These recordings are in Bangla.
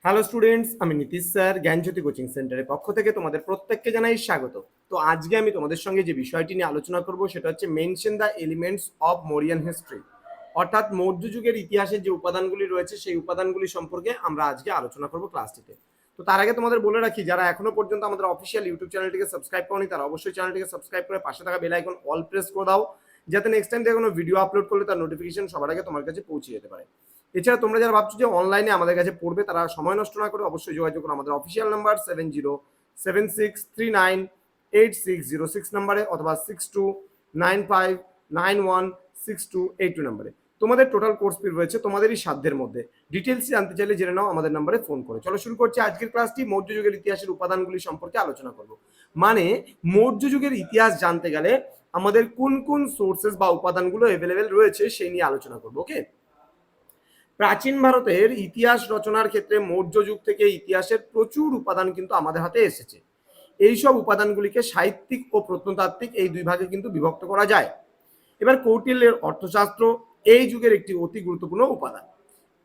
হ্যালো স্টুডেন্টস, আমি নীতিশ স্যার জ্ঞানজ্যোতি কোচিং সেন্টারের পক্ষ থেকে তোমাদের প্রত্যেককে জানাই স্বাগত। তো আজকে আমি তোমাদের সঙ্গে যে বিষয়টি নিয়ে আলোচনা করব সেটা হচ্ছে mention the elements of Mauryan history, অর্থাৎ মৌর্য যুগের ইতিহাসের যে উপাদানগুলি রয়েছে সেই উপাদানগুলি সম্পর্কে আমরা আজকে আলোচনা করব ক্লাসটিতে। তো তার আগে তোমাদের বলে রাখি, যারা এখনো পর্যন্ত আমাদের অফিসিয়াল ইউটিউব চ্যানেলটিকে সাবস্ক্রাইব করনি তারা অবশ্যই চ্যানেলটিকে সাবস্ক্রাইব করে পাশে থাকা বেল আইকন অল প্রেস করে দাও, যাতে নেক্সট টাইম থেকে কোনো ভিডিও আপলোড করলে তার নোটিফিকেশন সবার আগে তোমার কাছে পৌঁছে যেতে পারে। এছাড়া তোমরা যারা ভাবছো যে অনলাইনে আমাদের কাছে পড়বে তারা সময় নষ্ট না করে অবশ্যই যোগাযোগ করো আমাদের অফিসিয়াল নাম্বার 7076398606 নাম্বারে অথবা 6295916282 নাম্বারে। তোমাদের টোটাল কোর্স ফি রয়েছে তোমাদেরই সাধ্যের মধ্যে। ডিটেলস জানতে চাইলে জেনে নাও আমাদের নাম্বারে ফোন করে। চলো শুরু করছি আজকের ক্লাসটি। মৌর্য যুগের ইতিহাসের উপাদানগুলি সম্পর্কে আলোচনা করব। মানে মৌর্য যুগের ইতিহাস জানতে গেলে আমাদের কোন কোন সোর্সেস বা উপাদানগুলো অ্যাভেলেবেল রয়েছে সেই নিয়ে আলোচনা করবো। ওকে, প্রাচীন ভারতের ইতিহাস রচনার ক্ষেত্রে মৌর্য যুগ থেকে ইতিহাসের প্রচুর উপাদান কিন্তু আমাদের হাতে এসেছে। এইসব উপাদানগুলিকে সাহিত্যিক ও প্রত্নতাত্ত্বিক এই দুই ভাগে কিন্তু বিভক্ত করা যায়। এবার কৌটিল্যের অর্থশাস্ত্র এই যুগের একটি অতি গুরুত্বপূর্ণ উপাদান।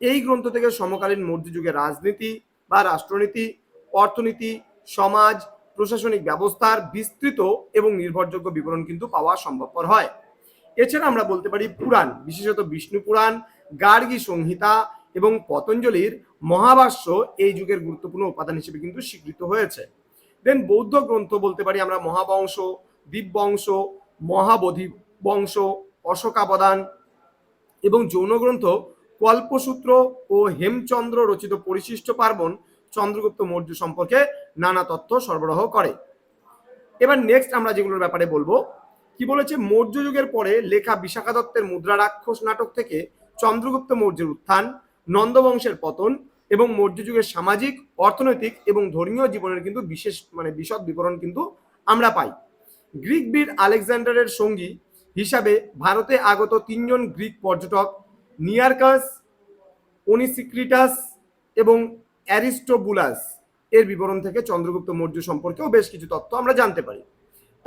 এই গ্রন্থ থেকে সমকালীন মৌর্য যুগের রাজনীতি বা রাষ্ট্রনীতি, অর্থনীতি, সমাজ, প্রশাসনিক ব্যবস্থার বিস্তৃত এবং নির্ভরযোগ্য বিবরণ কিন্তু পাওয়া সম্ভবপর হয়। এছাড়া আমরা বলতে পারি পুরাণ, বিশেষত বিষ্ণু পুরাণ, গার্গী সংহিতা এবং পতঞ্জলির মহাভাষ্য এই যুগের গুরুত্বপূর্ণ উপাদান হিসেবে কিন্তু স্বীকৃত হয়েছে। দেন বৌদ্ধ গ্রন্থ বলতে পারি আমরা মহাবংশ, দীপবংশ, মহাবোধি বংশ, অশোকাবদান এবং যৌন গ্রন্থ কল্পসূত্র ও হেমচন্দ্র রচিত পরিশিষ্ট পার্বণ চন্দ্রগুপ্ত মৌর্য সম্পর্কে নানা তথ্য সরবরাহ করে। এবার নেক্সট আমরা যেগুলোর ব্যাপারে বলবো, কি বলেছে, মৌর্য যুগের পরে লেখা বিশাখা দত্তের মুদ্রা রাক্ষস নাটক থেকে চন্দ্রগুপ্ত মৌর্যের উত্থান, নন্দবংশের পতন এবং মৌর্য যুগের সামাজিক, অর্থনৈতিক এবং ধর্মীয় জীবনের কিন্তু বিশদ বিবরণ কিন্তু আমরা পাই। গ্রিক বীর আলেকজান্ডারের সঙ্গী হিসাবে ভারতে আগত তিনজন গ্রিক পর্যটক নিয়ারকাস, ওনিসিক্রিটাস এবং অ্যারিস্টোবুলাস এর বিবরণ থেকে চন্দ্রগুপ্ত মৌর্য সম্পর্কেও বেশ কিছু তথ্য আমরা জানতে পারি।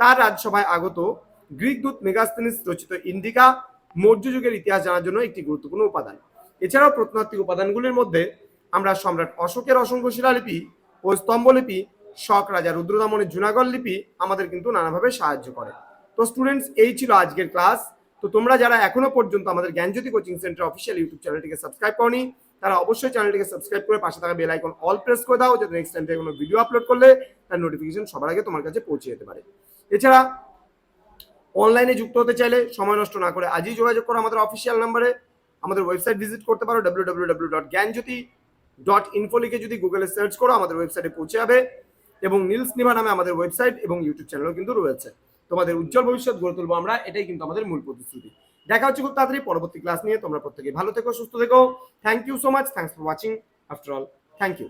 তার রাজসভায় আগত গ্রিক দূত মেগাস্তেনিস রচিত ইন্ডিকা মৌর্য যুগের ইতিহাস জানার জন্য একটি গুরুত্বপূর্ণ উপাদান। এছাড়াও প্রত্নতাত্ত্বিক উপাদানগুলির মধ্যে আমরা সম্রাট অশোকের অসংখ্য শিলালিপি ও স্তম্ভলিপি, শক রাজা রুদ্রদামনের জুনাগড় লিপি আমাদের কিন্তু নানাভাবে সাহায্য করে। তো স্টুডেন্টস, এই ছিল আজকের ক্লাস। তো তোমরা যারা এখনো পর্যন্ত আমাদের জ্ঞানজ্যোতি কোচিং সেন্টার অফিসিয়াল ইউটিউব চ্যানেলটিকে সাবস্ক্রাইব করনি তারা অবশ্যই চ্যানেলটিকে সাবস্ক্রাইব করে পাশে থাকা বেল আইকন অল প্রেস করে দাও, যাতে নেক্সট টাইম থেকে কোনো ভিডিও আপলোড করলে তার নোটিফিকেশন সবার আগে তোমার কাছে পৌঁছে যেতে পারে। এছাড়া অনলাইনে যুক্ত হতে চাইলে সময় নষ্ট না করে আজই যোগাযোগ করো আমাদের অফিসিয়াল নাম্বারে। আমাদের ওয়েবসাইট ভিজিট করতে পারো www.জ্ঞানজ্যোতি.info লিখে যদি গুগলে সার্চ করো আমাদের ওয়েবসাইটে পৌঁছে যাবে। এবং নীলস নিভা নামে আমাদের ওয়েবসাইট এবং ইউটিউব চ্যানেলও কিন্তু রয়েছে। তোমাদের উজ্জ্বল ভবিষ্যৎ গড়ে তুলবো আমরা, এটাই কিন্তু আমাদের মূল প্রতিশ্রুতি। দেখা হচ্ছে খুব তাড়াতাড়ি পরবর্তী ক্লাস নিয়ে। তোমরা প্রত্যেকে ভালো থেকো, সুস্থ থেকো। Thank you so much. Thanks for watching. After all, thank you.